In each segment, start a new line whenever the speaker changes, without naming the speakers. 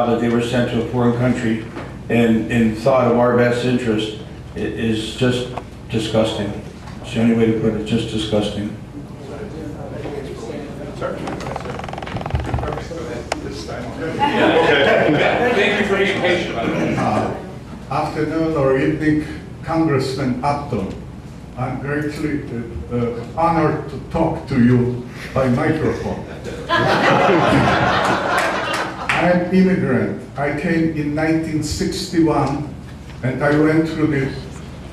proud that they were sent to a foreign country in thought of our best interest is just disgusting. It's the only way to put it, just disgusting.
Thank you for being patient about it.
Afternoon or evening, Congressman Upton. I'm greatly honored to talk to you by microphone. I'm an immigrant. I came in 1961 and I went through the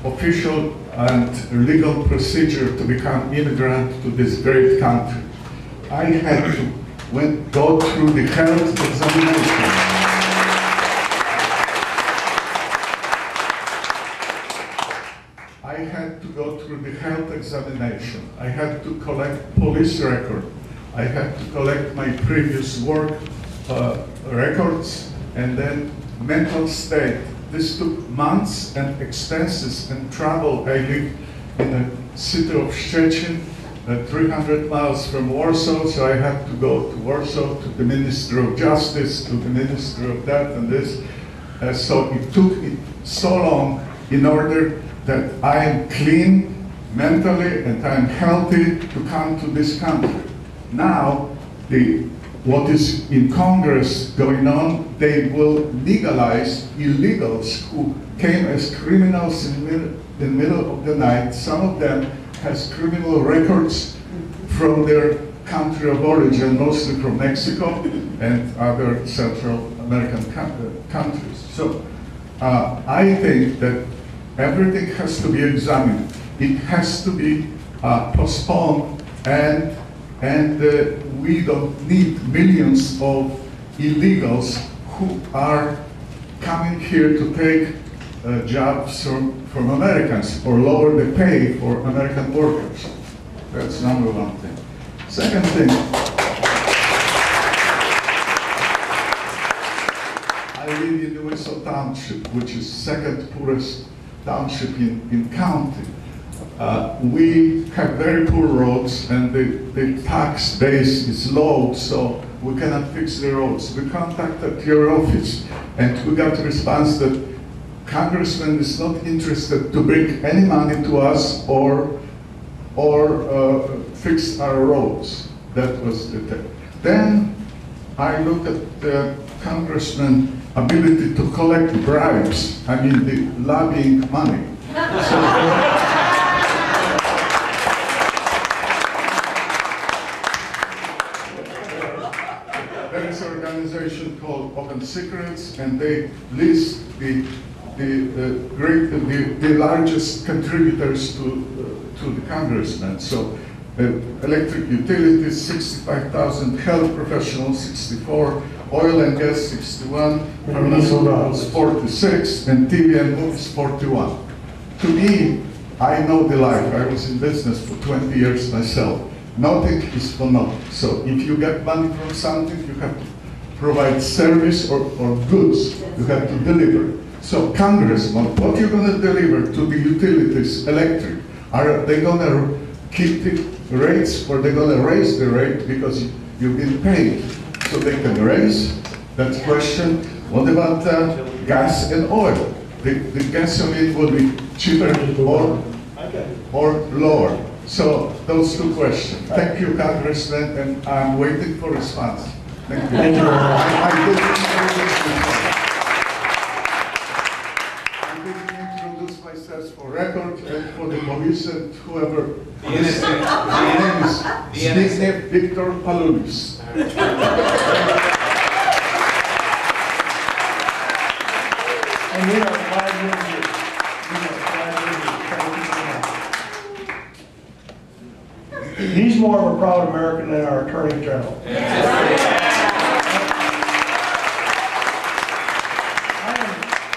official and legal procedure to become immigrant to this great country. I had to go through the health examination. I had to go through the health examination. I had to collect police record. I had to collect my previous work records and then mental state. This took months and expenses and travel. I live in the city of Szczecin, 300 miles from Warsaw, so I had to go to Warsaw, to the Ministry of Justice, to the Ministry of that and this. So it took so long in order that I am clean mentally and I am healthy to come to this country. Now, what is in Congress going on, they will legalize illegals who came as criminals in the middle of the night. Some of them has criminal records from their country of origin, mostly from Mexico and other Central American countries. So I think that everything has to be examined. It has to be postponed, and we don't need millions of illegals who are coming here to take jobs from Americans or lower the pay for American workers. That's number one thing. Second thing, I live in Warsaw Township, which is second poorest township in county. We have very poor roads and the tax base is low, so we cannot fix the roads. We contacted your office and we got a response that Congressman is not interested to bring any money to us or fix our roads. That was the thing. Then I looked at the Congressman's ability to collect bribes, I mean the lobbying money. There is an organization called Open Secrets, and they list the largest contributors to the congressman. So electric utilities, 65,000, health professionals, 64, oil and gas, 61, pharmaceuticals, 46, and TV and movies, 41. To me, I know the life. I was in business for 20 years myself. Nothing is for nothing. So if you get money from something, you have to provide service or goods. You have to deliver. So Congressman, what you're going to deliver to the utilities, electric? Are they going to keep the rates or they're going to raise the rate because you've been paid? So they can raise, that's question. What about gas and oil? The gasoline will be cheaper or lower. So those two questions. Thank you, Congressman, and I'm waiting for response. Thank you.
Thank you.
I didn't introduce myself for record and for the police and whoever.
The innocent.
My name is Zbigniew Victor Palulis.
And we are glad you're here. We are glad you're here. Thank you so much. He's more of a proud American than our Attorney General.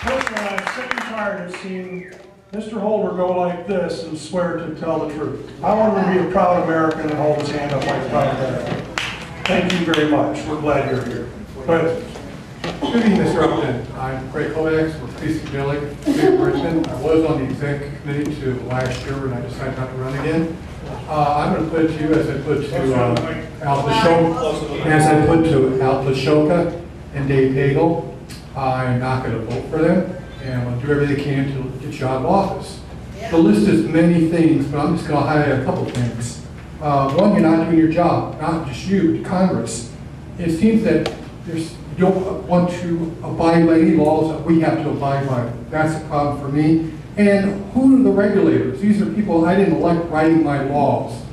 I'm sick and tired of seeing Mr. Holder go like this and swear to tell the truth. I want him to be a proud American and hold his hand up like a proud American. Thank you very much. We're glad you're here. Go ahead.
Good evening, Mr. Upton. I'm Craig Kovacs with PC Billing, State of Richmond. I was on the executive committee to last year, and I decided not to run again. I'm going to put you, as I put to Al Pashoka, and Dave Pagel. I'm not going to vote for them, and I'm going to do everything I can to get you out of office. The list is many things, but I'm just going to highlight a couple things. One, you're not doing your job, not just you, Congress. It seems that you don't want to abide by any laws that we have to abide by. That's a problem for me. And who are the regulators? These are people I didn't elect writing my laws.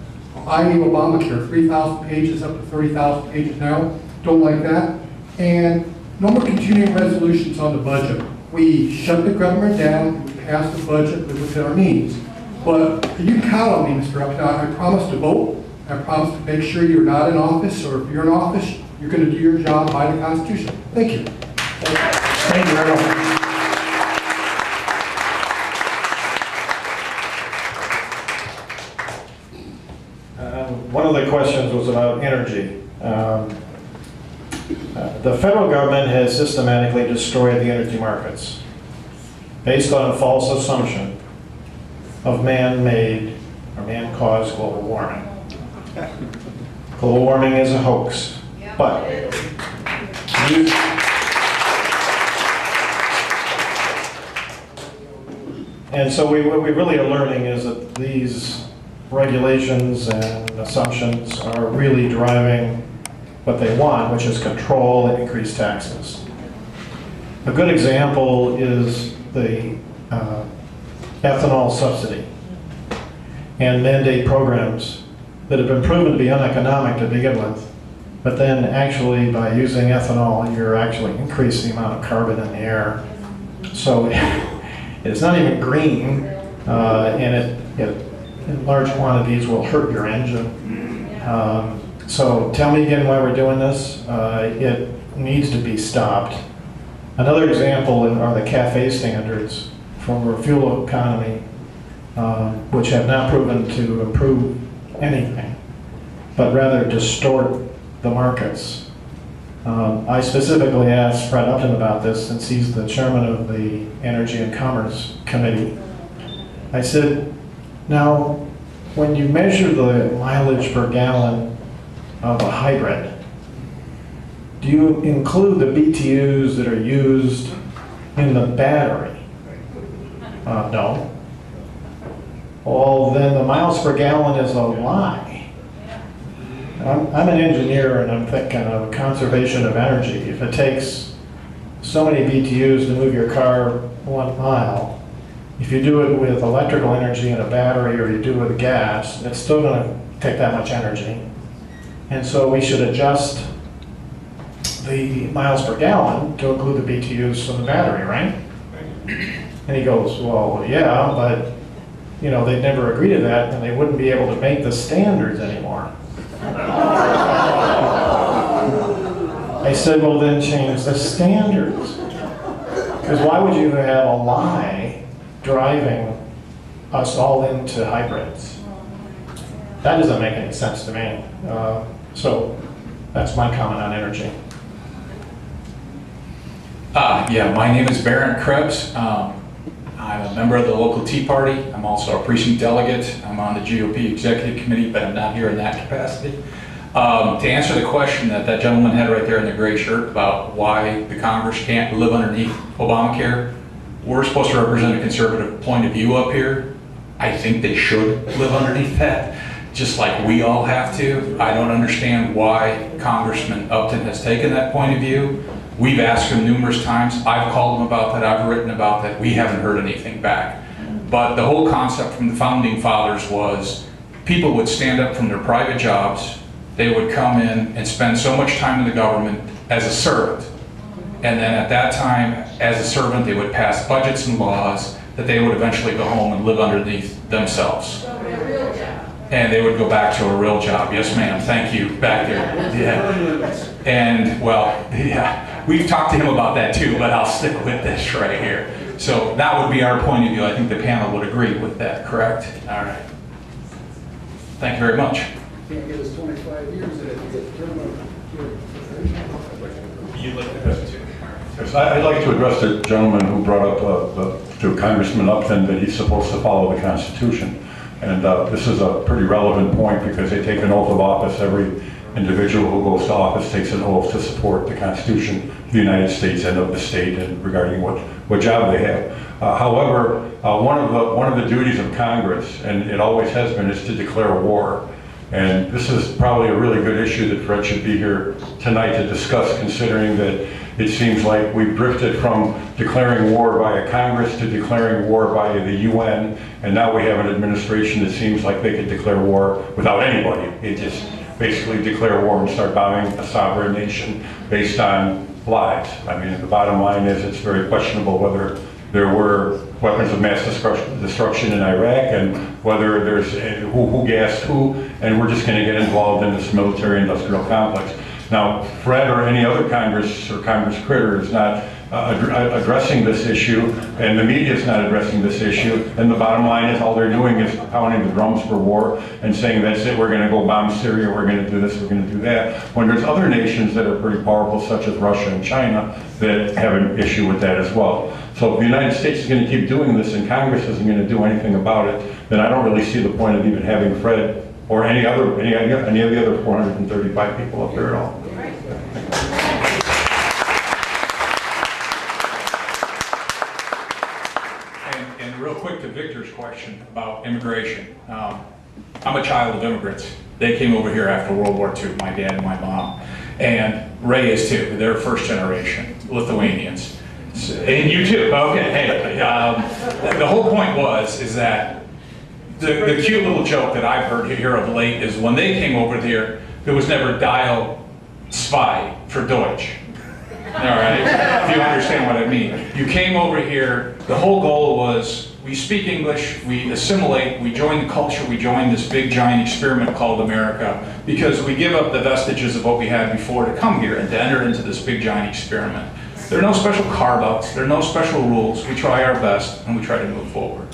I need Obamacare, 3,000 pages up to 30,000 pages now. Don't like that. And no more continuing resolutions on the budget. We shut the government down, we passed the budget within our means. But you can count on me, Mr. Upton. I promise to vote. I promise to make sure you're not in office, or if you're in office, you're going to do your job by the Constitution. Thank you.
Thank you very much.
One of the questions was about energy. The federal government has systematically destroyed the energy markets based on a false assumption of man-made or man-caused global warming. Global warming is a hoax, but and so what we really are learning is that these regulations and assumptions are really driving what they want, which is control and increased taxes. A good example is the ethanol subsidy and mandate programs that have been proven to be uneconomic to begin with, but then actually by using ethanol, you're actually increasing the amount of carbon in the air. So it's not even green, and it in large quantities will hurt your engine. So tell me again why we're doing this. It needs to be stopped. Another example are the CAFE standards for fuel economy, which have not proven to improve anything, but rather distort the markets. I specifically asked Fred Upton about this since he's the chairman of the Energy and Commerce Committee. I said, now, when you measure the mileage per gallon of a hybrid, do you include the BTUs that are used in the battery? No. Well, then the miles per gallon is a lie. I'm an engineer and I'm thinking of conservation of energy. If it takes so many BTUs to move your car 1 mile, if you do it with electrical energy in a battery or you do it with gas, it's still going to take that much energy. And so we should adjust the miles per gallon to include the BTUs from the battery, right? And he goes, well, yeah, but you know, they'd never agree to that and they wouldn't be able to make the standards anymore. I said, well, then change the standards. Because why would you have a lie driving us all into hybrids? That doesn't make any sense to me. So that's my comment on energy.
Yeah, my name is Barron Krebs. I'm a member of the local Tea Party. I'm also a precinct delegate. I'm on the GOP Executive Committee, but I'm not here in that capacity. To answer the question that gentleman had right there in the gray shirt about why the Congress can't live underneath Obamacare, we're supposed to represent a conservative point of view up here. I think they should live underneath that, just like we all have to. I don't understand why Congressman Upton has taken that point of view. We've asked him numerous times. I've called him about that. I've written about that. We haven't heard anything back. But the whole concept from the founding fathers was people would stand up from their private jobs. They would come in and spend so much time in the government as a servant. And then at that time, as a servant, they would pass budgets and laws that they would eventually go home and live underneath themselves. And they would go back to a real job. Yes, ma'am. Thank you. Back there. Yeah. And, well, yeah. We've talked to him about that too, but I'll stick with this right here. So that would be our point of view. I think the panel would agree with that, correct? All right. Thank you very much.
Can't get us 25 years in it to get terminal.
You look at this too.
Yes, I'd like to address the gentleman who brought up to Congressman Upton that he's supposed to follow the Constitution. And this is a pretty relevant point because they take an oath of office. Every individual who goes to office takes an oath to support the Constitution the United States and of the state and regarding what job they have. However, one of the duties of Congress, and it always has been, is to declare war. And this is probably a really good issue that Fred should be here tonight to discuss, considering that it seems like we've drifted from declaring war via Congress to declaring war via the UN, and now we have an administration that seems like they could declare war without anybody. It just basically declare war and start bombing a sovereign nation based on lies. I mean, the bottom line is it's very questionable whether there were weapons of mass destruction in Iraq and whether there's who gassed who, and we're just going to get involved in this military-industrial complex. Now, Fred or any other Congress or Congress critter is not addressing this issue, and the media is not addressing this issue, and the bottom line is all they're doing is pounding the drums for war and saying, that's it, we're going to go bomb Syria, we're going to do this, we're going to do that, when there's other nations that are pretty powerful, such as Russia and China, that have an issue with that as well. So if the United States is going to keep doing this and Congress isn't going to do anything about it, then I don't really see the point of even having Fred or any of the other 435 people up there at all.
And real quick to Victor's question about immigration. I'm a child of immigrants. They came over here after World War II, my dad and my mom. And Ray is too. They're first generation Lithuanians. And you too. Okay. Hey, the whole point is that the cute little joke that I've heard here of late is when they came over here, there was never dial spy for Deutsch. All right, if you understand what I mean. You came over here, the whole goal was we speak English, we assimilate, we join the culture, we join this big giant experiment called America, because we give up the vestiges of what we had before to come here and to enter into this big giant experiment. There are no special carve-outs, there are no special rules. We try our best and we try to move forward.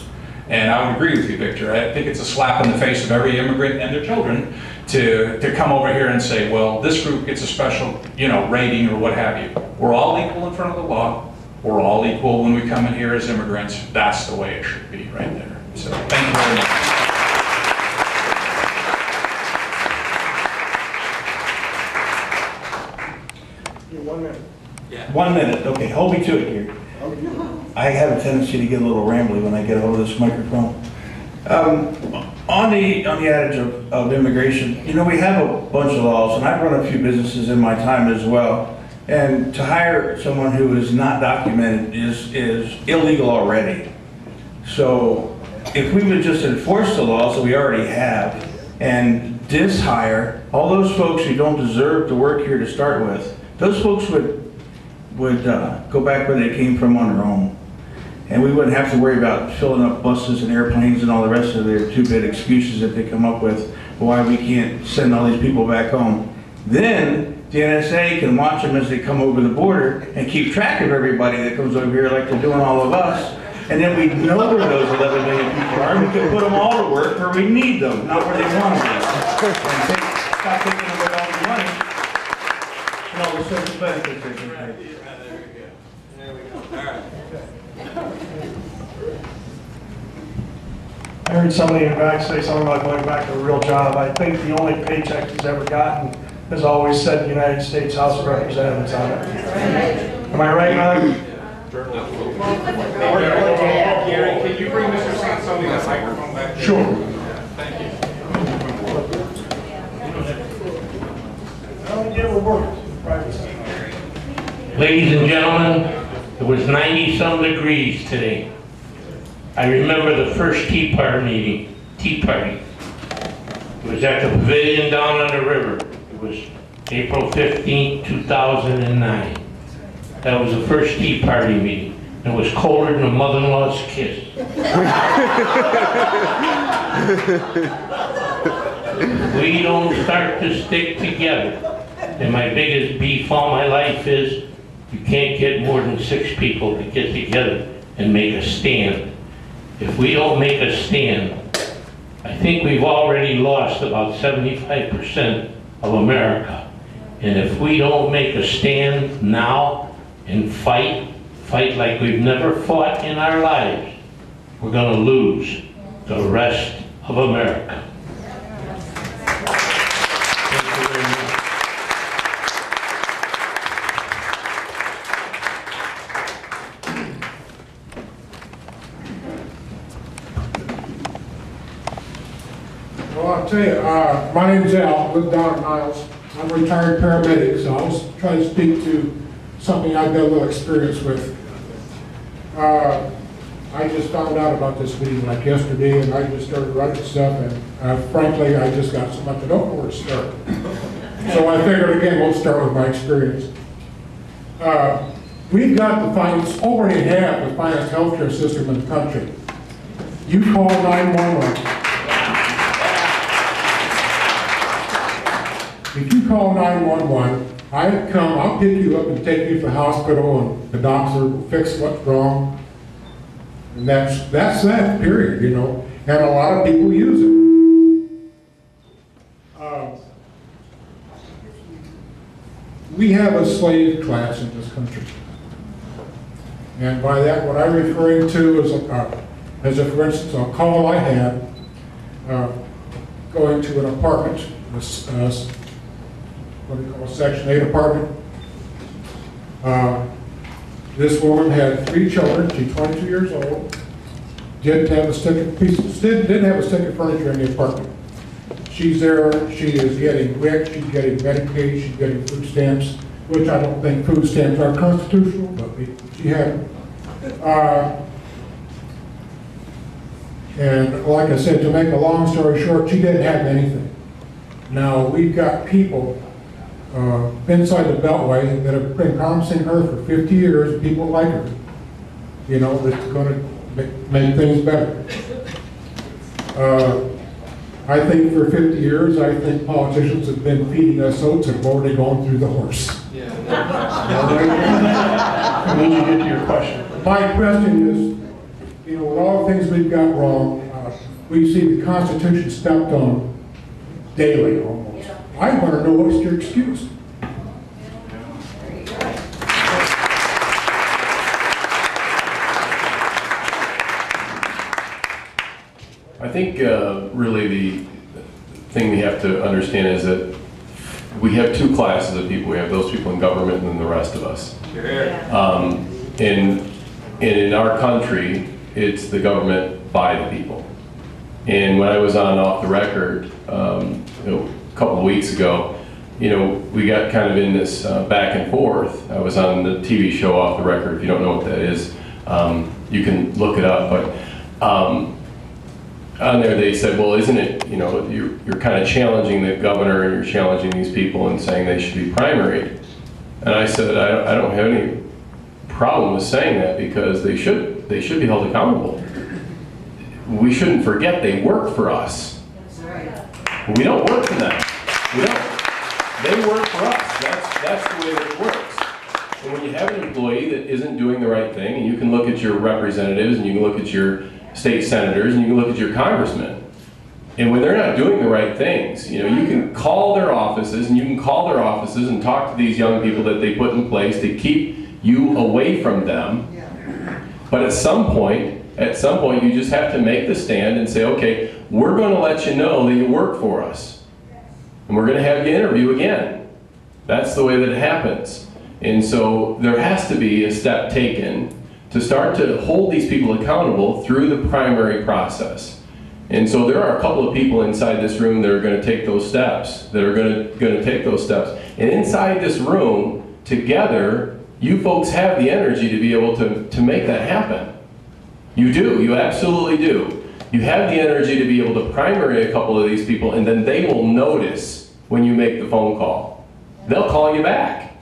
And I would agree with you, Victor. I think it's a slap in the face of every immigrant and their children to come over here and say, well, this group gets a special, rating or what have you. We're all equal in front of the law. We're all equal when we come in here as immigrants. That's the way it should be right there. So thank you very much.
1 minute.
Yeah.
1 minute, okay, hold me to it here. I have a tendency to get a little rambly when I get a hold of this microphone. On the adage of immigration, we have a bunch of laws, and I've run a few businesses in my time as well. And to hire someone who is not documented is illegal already. So if we would just enforce the laws that we already have and dishire all those folks who don't deserve to work here to start with, those folks would go back where they came from on their own. And we wouldn't have to worry about filling up buses and airplanes and all the rest of their two-bit excuses that they come up with why we can't send all these people back home. Then the NSA can watch them as they come over the border and keep track of everybody that comes over here like they're doing all of us. And then we know where those 11 million people are, and we can put them all to work where we need them, not where they want to be. And stop taking away all the money and all the social benefits they can pay.
I heard somebody in the back say something about going back to a real job. I think the only paycheck he's ever gotten has always said United States House of Representatives on it. Am I right, Mike?
Gary, can you bring Mr. Sansoni that microphone back there?
Sure.
Thank you.
Well, yeah, we're working. Private.
Ladies and gentlemen, it was 90-some degrees today. I remember the first Tea Party. It was at the pavilion down on the river. It was April 15, 2009. That was the first Tea Party meeting. It was colder than a mother-in-law's kiss. We don't start to stick together. And my biggest beef all my life is you can't get more than 6 people to get together and make a stand. If we don't make a stand, I think we've already lost about 75% of America. And if we don't make a stand now and fight like we've never fought in our lives, we're going to lose the rest of America. Thank you very much.
I'll tell you, my name's Al, I live down in Niles. I'm a retired paramedic, so I'll try to speak to something I've got a little experience with. I just found out about this meeting like yesterday, and I just started writing stuff, and frankly, I just got so much I don't know where to start. So I figured, again, we'll start with my experience. We've got the finest, already have the finest healthcare system in the country. You call 911. If you call 911, I'll pick you up and take you to the hospital, and the doctor will fix what's wrong. And that's that, period, you know. And a lot of people use it. We have a slave class in this country. And by that, what I'm referring to is, for instance, a call I had going to an apartment, what do you call a Section 8 apartment. This woman had 3 children. She's 22 years old. Didn't have a stick of furniture in the apartment. She's there. She is getting WIC. She's getting Medicaid. She's getting food stamps, which I don't think food stamps are constitutional, but she had them. And like I said, to make a long story short, she didn't have anything. Now we've got people inside the Beltway that have been promising her for 50 years, people like her, you know, that's going to make things better. I think for 50 years, I think politicians have been feeding us oats and have already gone through the horse.
Yeah. And then you get to your question.
My question is, you know, with all the things we've got wrong, we see the Constitution stepped on daily almost. I want to know what's your excuse.
I think really the thing we have to understand is that we have 2 classes of people. We have those people in government and then the rest of us. And in our country, it's the government by the people. And when I was on Off the Record a couple of weeks ago, you know, we got kind of in this back and forth. I was on the TV show Off the Record. If you don't know what that is, you can look it up. But on there they said, well, isn't it, you know, you're kind of challenging the governor and you're challenging these people and saying they should be primaried. And I said, I don't have any problem with saying that because they should be held accountable. We shouldn't forget they work for us. We don't work for them. We don't. They work for us. That's the way that it works. And when you have an employee that isn't doing the right thing, and you can look at your representatives and you can look at your state senators and you can look at your congressmen, and when they're not doing the right things, you know, you can call their offices and talk to these young people that they put in place to keep you away from them. But at some point you just have to make the stand and say, okay, we're going to let you know that you work for us. And we're going to have you interview again. That's the way that it happens. And so there has to be a step taken to start to hold these people accountable through the primary process. And so there are a couple of people inside this room that are going to take those steps, And inside this room, together, you folks have the energy to be able to make that happen. You do, you absolutely do. You have the energy to be able to primary a couple of these people, and then they will notice when you make the phone call. They'll call you back.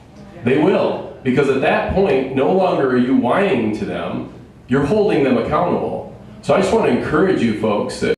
They will. Because at that point, no longer are you whining to them, you're holding them accountable. So I just want to encourage you folks that